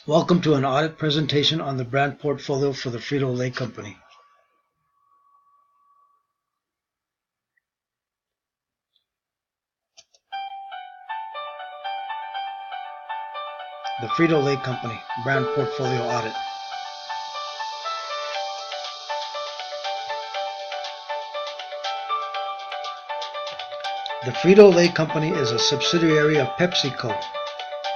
Welcome to an audit presentation on the brand portfolio for the Frito-Lay Company. The Frito-Lay Company brand portfolio audit. The Frito-Lay Company is a subsidiary of PepsiCo.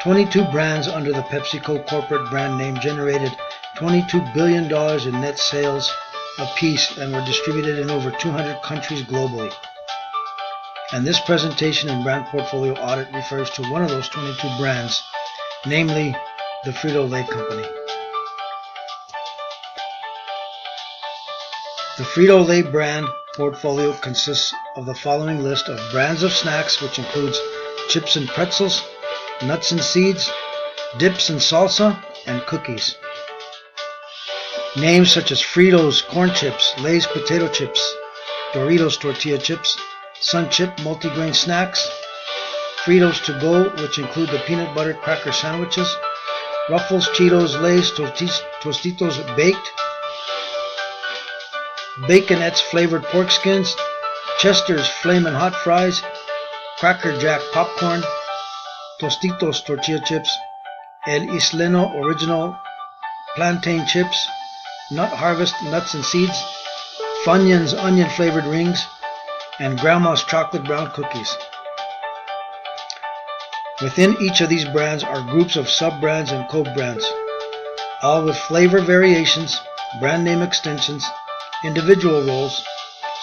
22 brands under the PepsiCo corporate brand name generated $22 billion in net sales apiece and were distributed in over 200 countries globally. And this presentation and brand portfolio audit refers to one of those 22 brands, namely the Frito-Lay Company. The Frito-Lay brand portfolio consists of the following list of brands of snacks, which includes chips and pretzels, nuts and seeds, dips and salsa, and cookies. Names such as Fritos corn chips, Lay's potato chips, Doritos tortilla chips, Sun Chip multigrain snacks, Fritos to go, which include the peanut butter cracker sandwiches, Ruffles, Cheetos, Lay's Tostitos baked, Baconettes flavored pork skins, Chester's Flamin' Hot Fries, Cracker Jack popcorn, Tostitos tortilla chips, El Isleno original plantain chips, Nut Harvest nuts and seeds, Funyuns onion flavored rings, and Grandma's chocolate brown cookies. Within each of these brands are groups of sub-brands and co-brands, all with flavor variations, brand name extensions, individual roles,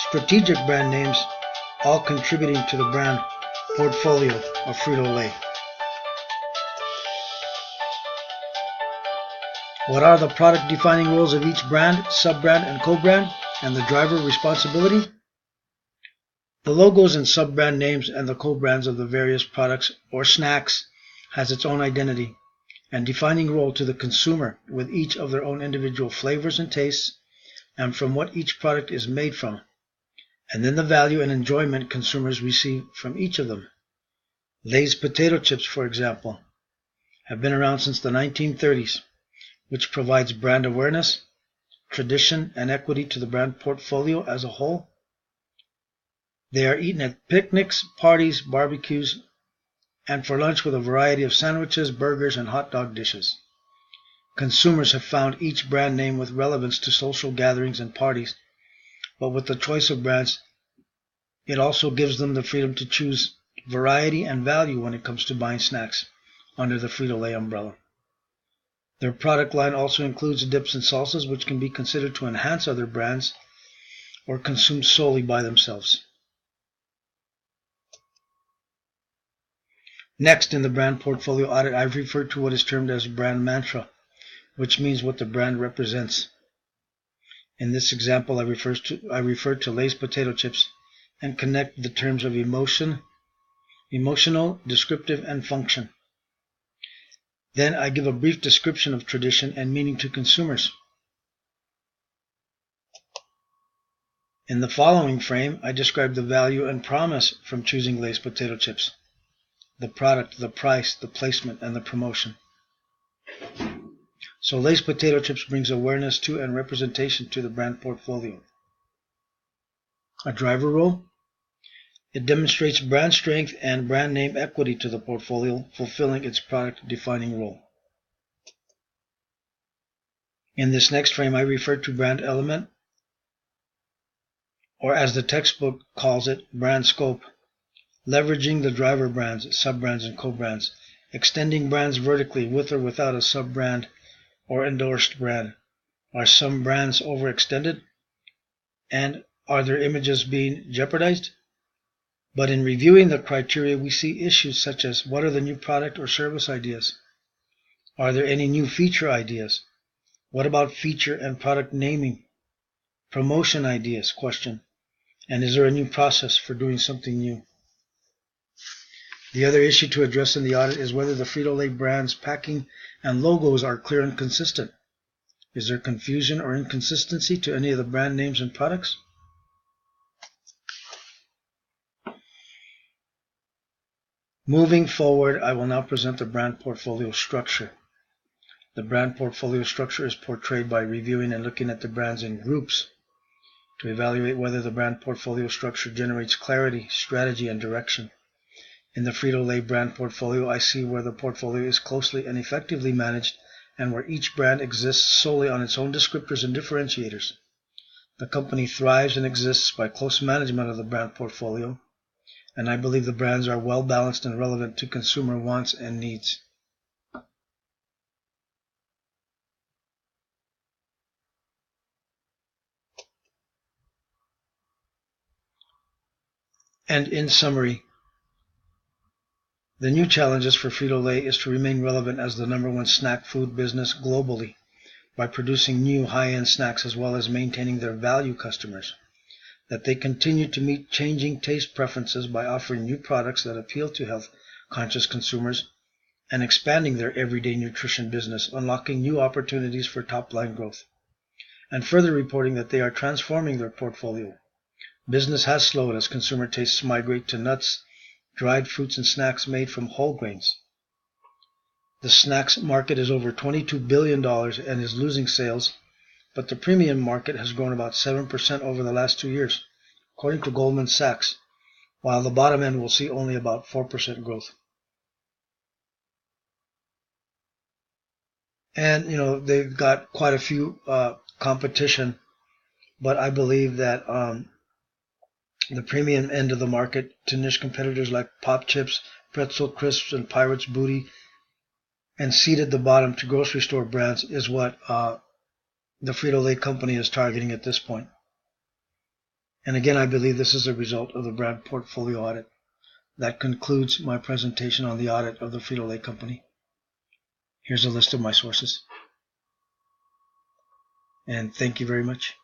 strategic brand names, all contributing to the brand portfolio of Frito-Lay. What are the product-defining roles of each brand, sub-brand, and co-brand, and the driver responsibility? The logos and sub-brand names and the co-brands of the various products or snacks has its own identity and defining role to the consumer, with each of their own individual flavors and tastes, and from what each product is made from, and then the value and enjoyment consumers receive from each of them. Lay's potato chips, for example, have been around since the 1930s, which provides brand awareness, tradition, and equity to the brand portfolio as a whole. They are eaten at picnics, parties, barbecues, and for lunch with a variety of sandwiches, burgers, and hot dog dishes. Consumers have found each brand name with relevance to social gatherings and parties, but with the choice of brands, it also gives them the freedom to choose variety and value when it comes to buying snacks under the Frito-Lay umbrella. Their product line also includes dips and salsas, which can be considered to enhance other brands or consumed solely by themselves. Next, in the brand portfolio audit, I've referred to what is termed as brand mantra, which means what the brand represents. In this example, I referred to Lay's potato chips and connect the terms of emotional, descriptive, and function. Then I give a brief description of tradition and meaning to consumers. In the following frame, I describe the value and promise from choosing Lay's potato chips, the product, the price, the placement, and the promotion. So Lay's potato chips brings awareness to and representation to the brand portfolio. A driver role. It demonstrates brand strength and brand name equity to the portfolio, fulfilling its product-defining role. In this next frame, I refer to brand element, or as the textbook calls it, brand scope, leveraging the driver brands, sub-brands, and co-brands, extending brands vertically with or without a sub-brand or endorsed brand. Are some brands overextended? And are their images being jeopardized? But in reviewing the criteria, we see issues such as what are the new product or service ideas? Are there any new feature ideas? What about feature and product naming? Promotion ideas? Question. And is there a new process for doing something new? The other issue to address in the audit is whether the Frito-Lay brand's packing and logos are clear and consistent. Is there confusion or inconsistency to any of the brand names and products? Moving forward, I will now present the brand portfolio structure. The brand portfolio structure is portrayed by reviewing and looking at the brands in groups to evaluate whether the brand portfolio structure generates clarity, strategy, and direction. In the Frito-Lay brand portfolio, I see where the portfolio is closely and effectively managed and where each brand exists solely on its own descriptors and differentiators. The company thrives and exists by close management of the brand portfolio, and I believe the brands are well balanced and relevant to consumer wants and needs. And in summary, the new challenges for Frito-Lay is to remain relevant as the #1 snack food business globally by producing new high-end snacks as well as maintaining their value customers, that they continue to meet changing taste preferences by offering new products that appeal to health-conscious consumers, and expanding their everyday nutrition business, unlocking new opportunities for top-line growth, and further reporting that they are transforming their portfolio. Business has slowed as consumer tastes migrate to nuts, dried fruits, and snacks made from whole grains. The snacks market is over $22 billion and is losing sales, but the premium market has grown about 7% over the last 2 years, according to Goldman Sachs, while the bottom end will see only about 4% growth. And, they've got quite a few competition, but I believe that the premium end of the market to niche competitors like Pop Chips, Pretzel Crisps, and Pirates Booty, and seeded the bottom to grocery store brands is what the Frito-Lay company is targeting at this point. And again, I believe this is a result of the brand portfolio audit. That concludes my presentation on the audit of the Frito-Lay company. Here's a list of my sources. And thank you very much.